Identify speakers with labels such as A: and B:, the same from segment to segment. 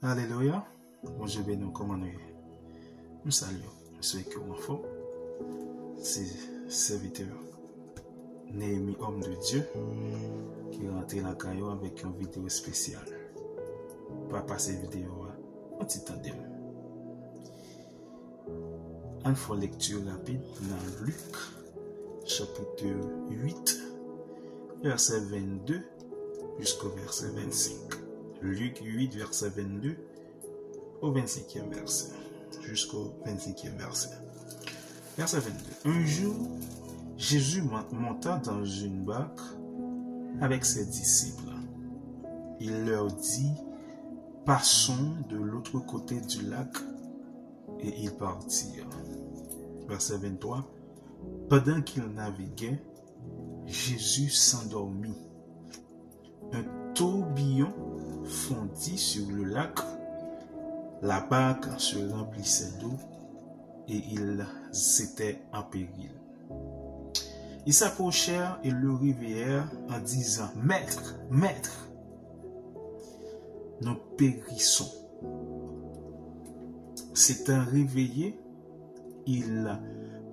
A: Alléluia. Bonjour, béni, comment nous nous saluons. Je suis que enfant. C'est serviteur Néhémie, homme de Dieu, qui est rentré dans la caillou avec une vidéo spéciale. Pas passer vidéo, on petit temps. On fait lecture rapide dans Luc, chapitre 8, verset 22 jusqu'au verset 25. Luc 8, verset 22 au 25e verset. Jusqu'au 25e verset. Verset 22. Un jour, Jésus monta dans une barque avec ses disciples. Il leur dit, passons de l'autre côté du lac, et ils partirent. Verset 23. Pendant qu'ils naviguaient, Jésus s'endormit. Un tourbillon fondit sur le lac, la barque se remplissait d'eau et ils étaient en péril. Ils s'approchèrent et le réveillèrent en disant, Maître, Maître, nous périssons. S'étant réveillé, il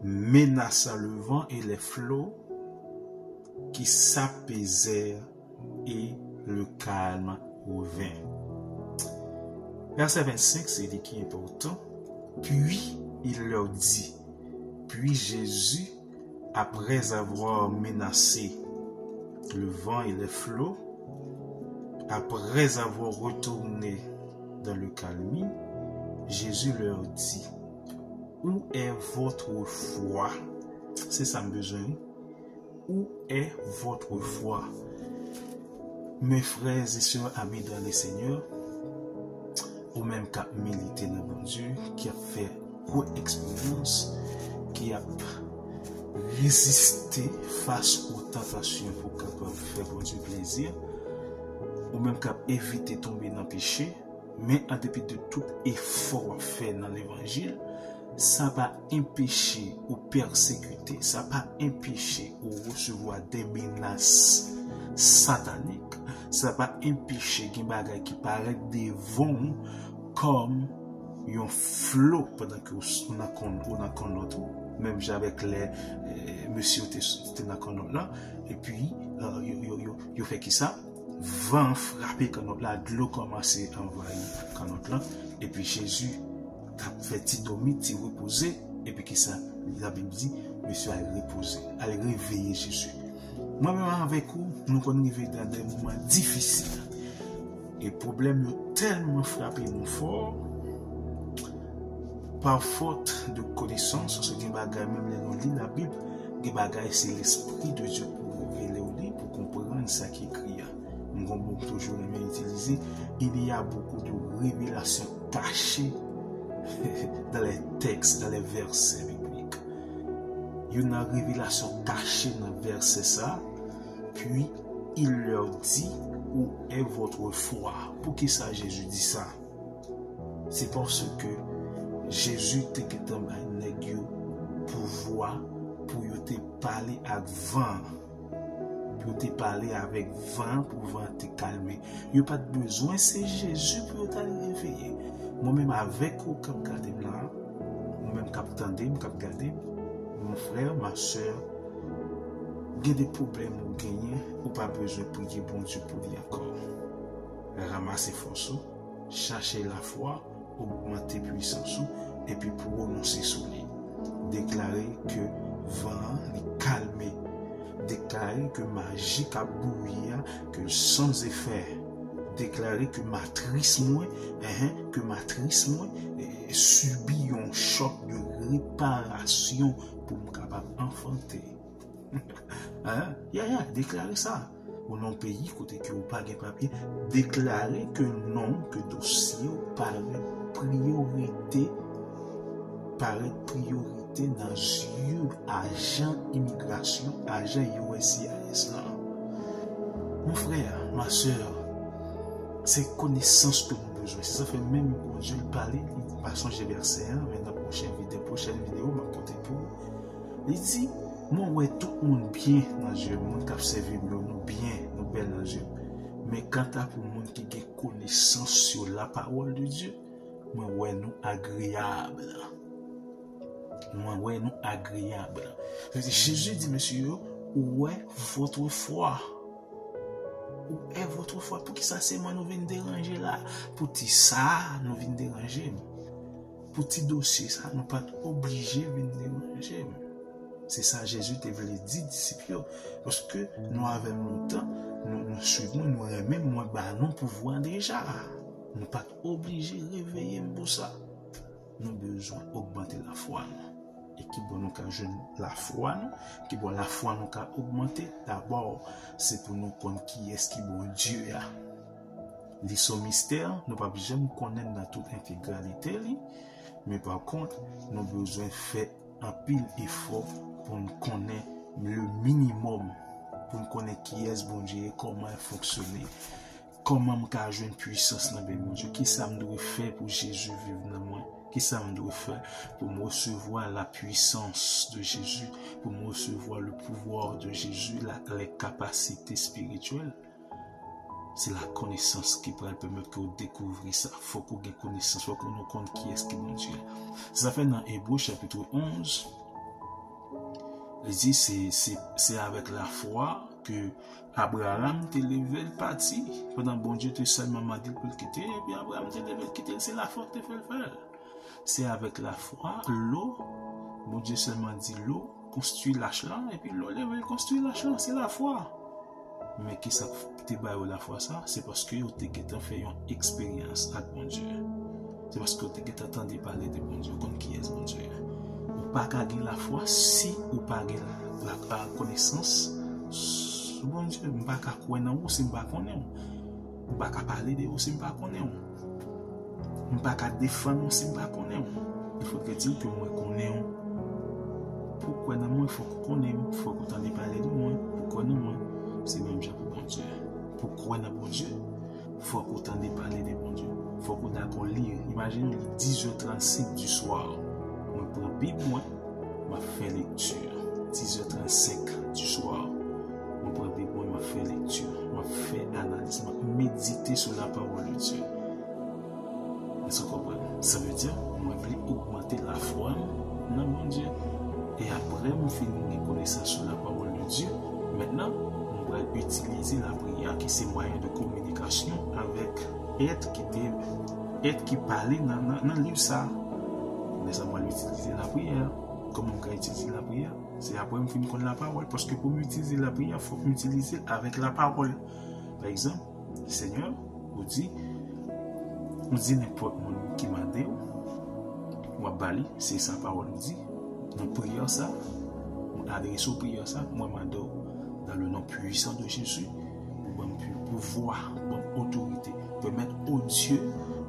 A: menaça le vent et les flots qui s'apaisèrent et le calme revint. Verset 25, c'est ce qui est important. Puis il leur dit, puis Jésus, après avoir menacé le vent et les flots, après avoir retourné dans le calme, Jésus leur dit, où est votre foi? C'est ça le besoin. Où est votre foi? Mes frères et sœurs amis dans le Seigneur, ou même qui a milité dans mon Dieu, qui a fait une expérience, qui a résisté face aux tentations pour capable faire pour Dieu plaisir, ou même qui a évité de tomber dans le péché, mais en dépit de tout effort fait dans l'évangile, ça va empêcher ou persécuter, ça va empêcher ou recevoir des menaces sataniques, ça va empêcher des bagages qui paraissent devant comme un flot pendant que on a notre même avec les monsieur était dans là et puis yo fait qui ça vent frapper quand là de l'eau commencer à envahir quand là et puis Jésus a fait petit dormir, petit reposer et puis qui ça la Bible dit monsieur a reposé, a réveiller Jésus. Moi-même avec vous, nous connaissons dans des moments difficiles. Et le problème est tellement frappé nous fort, par faute de connaissance, ce qui est bagaille, même nous lit la Bible, les bagailles, c'est l'Esprit de Dieu pour révéler au lit, pour comprendre ce qui est écrit. Nous avons toujours utilisé. Il y a beaucoup de révélations cachées dans les textes, dans les versets bibliques. Il y a une révélation cachée dans le verset ça, puis il leur dit où est votre foi. Pour qui ça Jésus dit ça? C'est parce que Jésus te ketan ba nèg yo pouvoir pour te parler avec vent, pour te parler avec vent pour vent te calmer. Il n'y a pas de besoin, c'est Jésus pour te réveiller. Moi-même avec vous comme garder là, moi-même cap tendez, cap garder, mon frère, ma soeur, il y a des problèmes ou gagner ou pas besoin de prier bon Dieu pour dire encore. Ramasser force, chercher la foi, augmenter puissance et puis prononcer sur lui. Déclarer que vent est calmé. Déclarer que magie a bouilli, que sans effet. Déclarer que matrice moi subit un choc de réparation pour me capable enfanter. Déclarer ça. Ou non pays côté que vous pas de papier, déclarer que non, que dossier paraît priorité dans yeux agent immigration, agent USCIS là. Mon frère, ma soeur, c'est connaissance que nous avons besoin. Si ça fait même quand je parler, il va changer verset, mais dans la prochaine vidéo, m'a porté pour. Il dit, moi ouais tout le monde bien dans Dieu, monde qui servi nous bien, nous belle dans Dieu. Mais quant à pour monde qui a connaissance sur la parole de Dieu, moi ouais nous agréable. Moi ouais nous agréable. Jésus dit monsieur, où est votre foi? Où est votre foi? Pour qui ça c'est moi nous venons déranger là? Pour qui ça nous venons déranger? Pour petit dossier ça nous pas obligé de venir déranger. C'est ça Jésus te voulait dire disciples parce que nous avons longtemps nous suivons nous même moins non pouvoir déjà. Nous pas obligé de réveiller pour ça. Nous besoin augmenter la foi. Et qui bon nous ka jeune la foi qui bon la foi nous ka augmenter d'abord c'est pour nous connaître qui est-ce qui bon Dieu a. Les son mystère nous pas jamais connaître dans toute intégralité mais par contre nous besoin faire un pile effort pour nous connaître le minimum pour nous connaître qui est bon Dieu et comment il fonctionne. Comment me ka joindre puissance dans mon Dieu, qui ça me doit faire pour Jésus vivre dans moi, qui ça me doit faire pour me recevoir la puissance de Jésus, pour me recevoir le pouvoir de Jésus, les capacités spirituelles. C'est la connaissance qui peut permettre que vous découvriez ça. Il faut que vous ayez connaissance, il faut que nous connaissions qui est-ce qui est mon Dieu. Ça fait dans Hébreux chapitre 11, il dit c'est avec la foi que Abraham te levé le parti. Pendant bon Dieu te seulement m'a dit pour le quitter, et puis Abraham te levé le quitter, c'est la foi que te fait le faire. C'est avec la foi, l'eau, bon Dieu seulement dit l'eau, construit l'achlan, et puis l'eau levé, construit l'achlan, c'est la foi. Mais qui ça te baille la foi ça? C'est parce que vous avez fait une expérience avec bon Dieu. C'est parce que vous avez entendu parler de bon Dieu, comme qui est bon Dieu. Ou pas gagner la foi si ou pas gagner la connaissance. Bon Dieu, je ne peux pas connaître ou si je ne peux pas connaître. Je ne peux pas parler de ou si je ne peux pas connaître. Je ne peux pas défendre ou si je ne peux pas connaître. Il faut dire que moi connais. Pourquoi non moi il faut qu'on connaisse, il faut qu'on t'en parler de moi. Pourquoi non moi? C'est même déjà pour bon Dieu. Pourquoi non bon Dieu? Il faut qu'on t'en parler de bon Dieu. Il faut qu'on lire. Imagine les 10h35 du soir. Je prends la Bible, moi, je fais lecture. 10h35 du soir. Je prends la Bible, moi, je fais lecture. Je fais analyse, je méditer sur la parole de Dieu. Est-ce que vous comprenez? Ça veut dire que je veux augmenter la foi dans mon Dieu. Et après, je finis mes connaissances sur la parole de Dieu. Maintenant, on va utiliser la prière qui est moyen de communication avec être qui parle dans le livre ça. Mais ça va utiliser la prière. Comment on va utiliser la prière? C'est après que je finis la parole. Parce que pour utiliser la prière, il faut l'utiliser avec la parole. Par exemple, le Seigneur vous dit n'importe qui m'a dit, ou à Bali, c'est sa parole vous dit. Dans la prière ça, on adresse aux prières ça, moi m'adore dans le nom puissant de Jésus, pour pouvoir, pour autorité, permettre au Dieu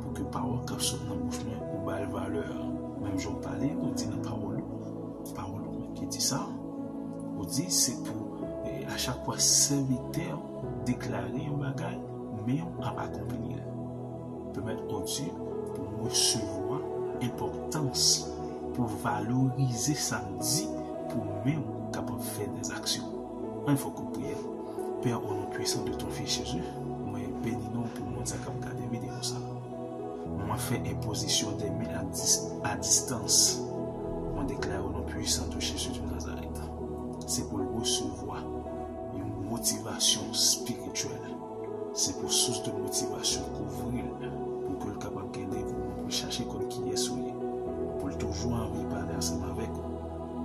A: pour que parole qui soit dans la bouche ou belle valeur. Même j'en parlais, on dit dans la parole qui dit ça, on dit c'est pour à chaque fois serviteur déclarer un bagage, mais on n'a pas accompli. Permettre au Dieu pour recevoir importance, pour valoriser samedi, pour même capable de faire des actions. Il faut qu'on prie. Père, au nom puissant de ton Fils Jésus, moi bénis-nous pour nous regarder des vidéos ça. Moi fais imposition des mains à distance. Moi déclare au nom puissant de Jésus de Nazareth. C'est pour recevoir une motivation spirituelle. C'est pour source de motivation couvrir pour que le capable de gagner pour chercher comme qui est souillé. Pour toujours envie de parler ensemble avec vous.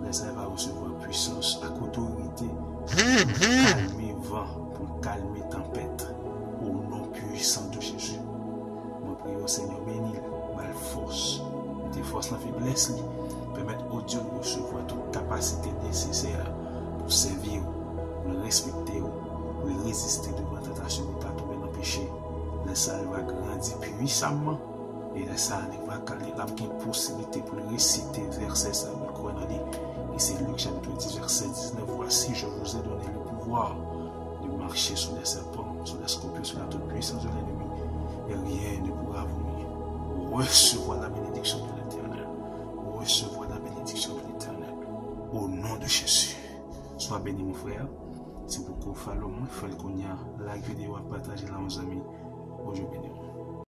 A: Mais ça va recevoir puissance à autorité pour calmer vent, pour calmer tempête. Au nom puissant de Jésus. Moi prie au Seigneur béni, mal force, des forces la faiblesse, permettre au Dieu de recevoir toute capacité nécessaire pour servir, pour le respecter, pour le résister devant la tentation, pour ne pas tomber dans le péché. Le salut va grandir puissamment et le salut va caler la possibilité pour le réciter verset ça. Et c'est Luc chapitre 10 verset 19. Voici, je vous ai donné le pouvoir de marcher sur les serpents, sur les scorpions, sur la toute puissance de l'ennemi. Et rien ne pourra vous nuire. Recevoir la bénédiction de l'Éternel. Recevoir la bénédiction de l'Éternel. Au nom de Jésus. Sois béni mon frère. C'est pour qu'on follow moi, il faut qu'on y a like vidéo à partager là aux amis. Bonjour béni.